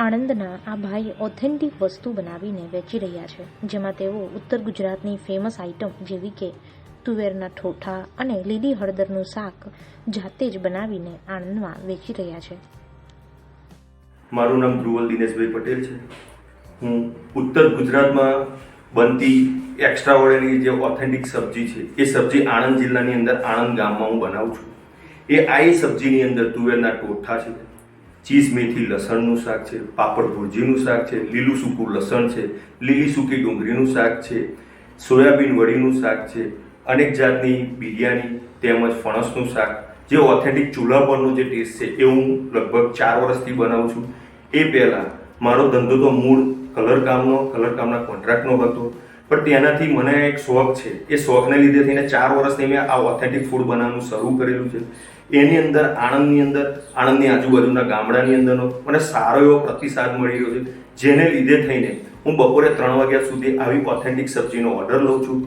આણંદના આ ભાઈ ઓથેન્ટિક વસ્તુ બનાવીને વેચી રહ્યા છે, જેમાં તેઓ ઉત્તર ગુજરાતની ફેમસ આઇટમ જેવી કે તુવેરના ઠોઠા અને લીલી હળદરનું શાક જાતે જ બનાવીને આણંદમાં વેચી રહ્યા છે. મારું નામ ધ્રુવલ દિનેશભાઈ પટેલ છે. હું ઉત્તર ગુજરાતમાં બનતી એક્સ્ટ્રા ઓર્ડિનરી જે ઓથેન્ટિક સબ્જી છે એ સબ્જી આણંદ જિલ્લાની અંદર આણંદ ગામમાં હું બનાવું છું. એ સબ્જીની અંદર તુવેરના ઠોઠા છે, ચીઝ મેથી લસણનું શાક છે, પાપડ ભુરજીનું શાક છે, લીલું સૂકું લસણ છે, લીલી સૂકી ડુંગળીનું શાક છે, સોયાબીન વડીનું શાક છે, અનેક જાતની બિરયાની તેમજ ફણસનું શાક, જે ઓથેન્ટિક ચૂલા પરનો જે ટેસ્ટ છે એ હું લગભગ 4 વર્ષથી બનાવું છું. એ પહેલાં મારો ધંધો તો મૂળ કલરકામના કોન્ટ્રાક્ટનો હતો, પણ તેનાથી મને એક શોખ છે. એ શોખને લીધે થઈને 4 વર્ષથી મેં આ ઓથેન્ટિક ફૂડ બનાવવાનું શરૂ કરેલું છે. એની અંદર આણંદની આજુબાજુના ગામડાની અંદરનો મને સારો એવો પ્રતિસાદ મળી રહ્યો છે, જેને લીધે થઈને હું બપોરે 3 વાગ્યા સુધી આવી ઓથેન્ટિક સબ્જીનો ઓર્ડર લઉં છું.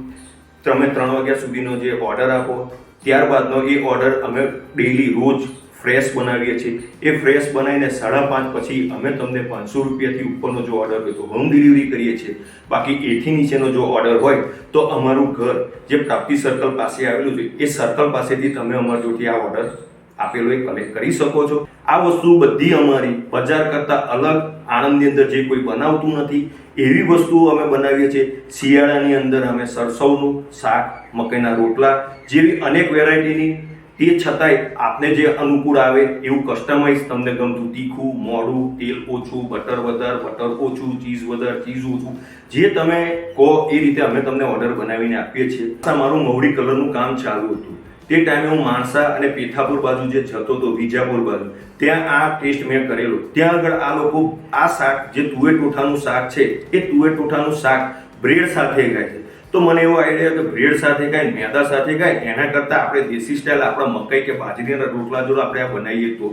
તમે 3 વાગ્યા સુધીનો જે ઓર્ડર આપો, ત્યારબાદનો એ ઓર્ડર અમે ડેઈલી રોજ ફ્રેશ બનાવીએ છીએ. એ ફ્રેશ બનાવીને 5:30 પછી અમે તમને 500 રૂપિયાથી ઉપરનો જો ઓર્ડર હોય તો હોમ ડિલિવરી કરીએ છીએ. બાકી એથી નીચેનો જો ઓર્ડર હોય તો અમારું ઘર જે પ્રાપ્તિ સર્કલ પાસે આવેલું છે એ સર્કલ પાસેથી તમે અમારા જોડથી આ ઓર્ડર આપેલો એ કલેક્ટ કરી શકો છો. આ વસ્તુ બધી અમારી બજાર કરતાં અલગ, આણંદની અંદર જે કોઈ બનાવતું નથી એવી વસ્તુઓ અમે બનાવીએ છીએ. શિયાળાની અંદર અમે સરસવનું શાક, મકાઈના રોટલા જેવી અનેક વેરાયટીની, તે છતાંય આપને જે અનુકૂળ આવે એવું કસ્ટમાઇઝ, તમને ગમતું તીખું, મોડું, તેલ ઓછું, બટર વધારે, બટર ઓછું, ચીઝ વધારે, ચીઝ ઓછું, જે તમે કહો એ રીતે અમે તમને ઓર્ડર બનાવીને આપીએ છીએ. મારું મહુડી કલરનું કામ ચાલુ હતું. તે ટાઈમે હું માણસા અને પેથાપુર બાજુ જે જતો હતો, વિજાપુર બાજુ, ત્યાં આ ટેસ્ટ મેં કરેલો. ત્યાં આગળ આ લોકો આ શાક, જે તુવેર ટોઠાનું શાક છે, એ તુવેર ટોઠાનું શાક બ્રેડ સાથે ખાય છે. તો મને એવો આઈડિયા કે બ્રેડ સાથે ખાય, મેદા સાથે ખાય, એના કરતાં આપણે દેશી સ્ટાઇલ આપણા મકાઈ કે બાજરીના રોટલા જોડે આપણે આ બનાવીએ તો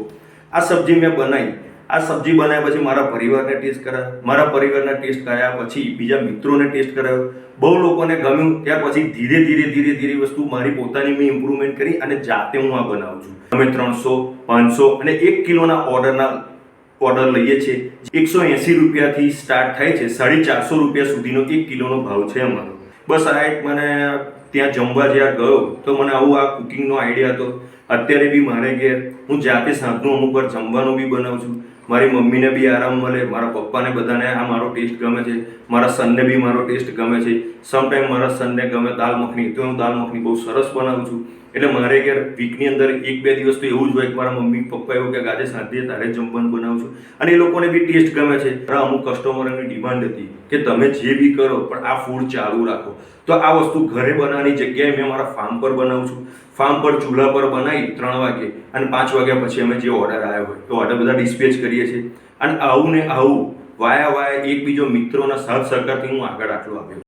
આ સબ્જી મેં બનાવી. આ સબ્જી બનાવ્યા પછી મારા પરિવારને ટેસ્ટ કરાવ્યો, મારા પરિવારના ટેસ્ટ કર્યા પછી બીજા મિત્રોને ટેસ્ટ કરાવ્યો, બહુ લોકોને ગમ્યું. ત્યાર પછી ધીરે ધીરે વસ્તુ મારી પોતાની મેં ઇમ્પ્રુવમેન્ટ કરી અને જાતે હું આ બનાવું છું. અમે 300, 500 અને 1 કિલોના ઓર્ડર લઈએ છીએ. 180 રૂપિયાથી સ્ટાર્ટ થાય છે, 450 રૂપિયા સુધીનો 1 કિલોનો ભાવ છે અમારો. બસ આ એક મને ત્યાં જમવા જ્યાં ગયો તો મને આવું આ કુકિંગનો આઈડિયા હતો. અત્યારે બી મારે ઘેર હું જાતે સાંજનું અમુક વાર જમવાનું બી બનાવું છું. મારી મમ્મીને બી આરામ મળે, મારા પપ્પાને બધાને આ મારો ટેસ્ટ ગમે છે, મારા સનને બી મારો ટેસ્ટ ગમે છે. સમટાઈમ મારા સનને ગમે દાલ મખની, તો હું દાલ મખની બહુ સરસ બનાવું છું. એટલે મારે ઘેર વીકની અંદર 1-2 દિવસ તો એવું જ હોય કે મારા મમ્મી પપ્પા એવું કે આજે સાંજે તારે જમવાનું બનાવું છું, અને એ લોકોને બી ટેસ્ટ ગમે છે. અમુક કસ્ટમરોની ડિમાન્ડ હતી કે તમે જે બી કરો પણ આ ફૂડ ચાલુ રાખો. તો આ વસ્તુ ઘરે બનાવવાની જગ્યાએ મેં મારા ફાર્મ પર બનાવું છું. ફાર્મ પર ચૂલા પર બનાવી 3 વાગે અને 5 વાગ્યા પછી અમે જે ઓર્ડર આવ્યો હોય તો ઓર્ડર બધા ડિસ્પેચ કરીએ છીએ. અને આવું ને આવું વાયા એક બીજો મિત્રોના સાથ સહકારથી હું આગળ આટલું આવ્યો.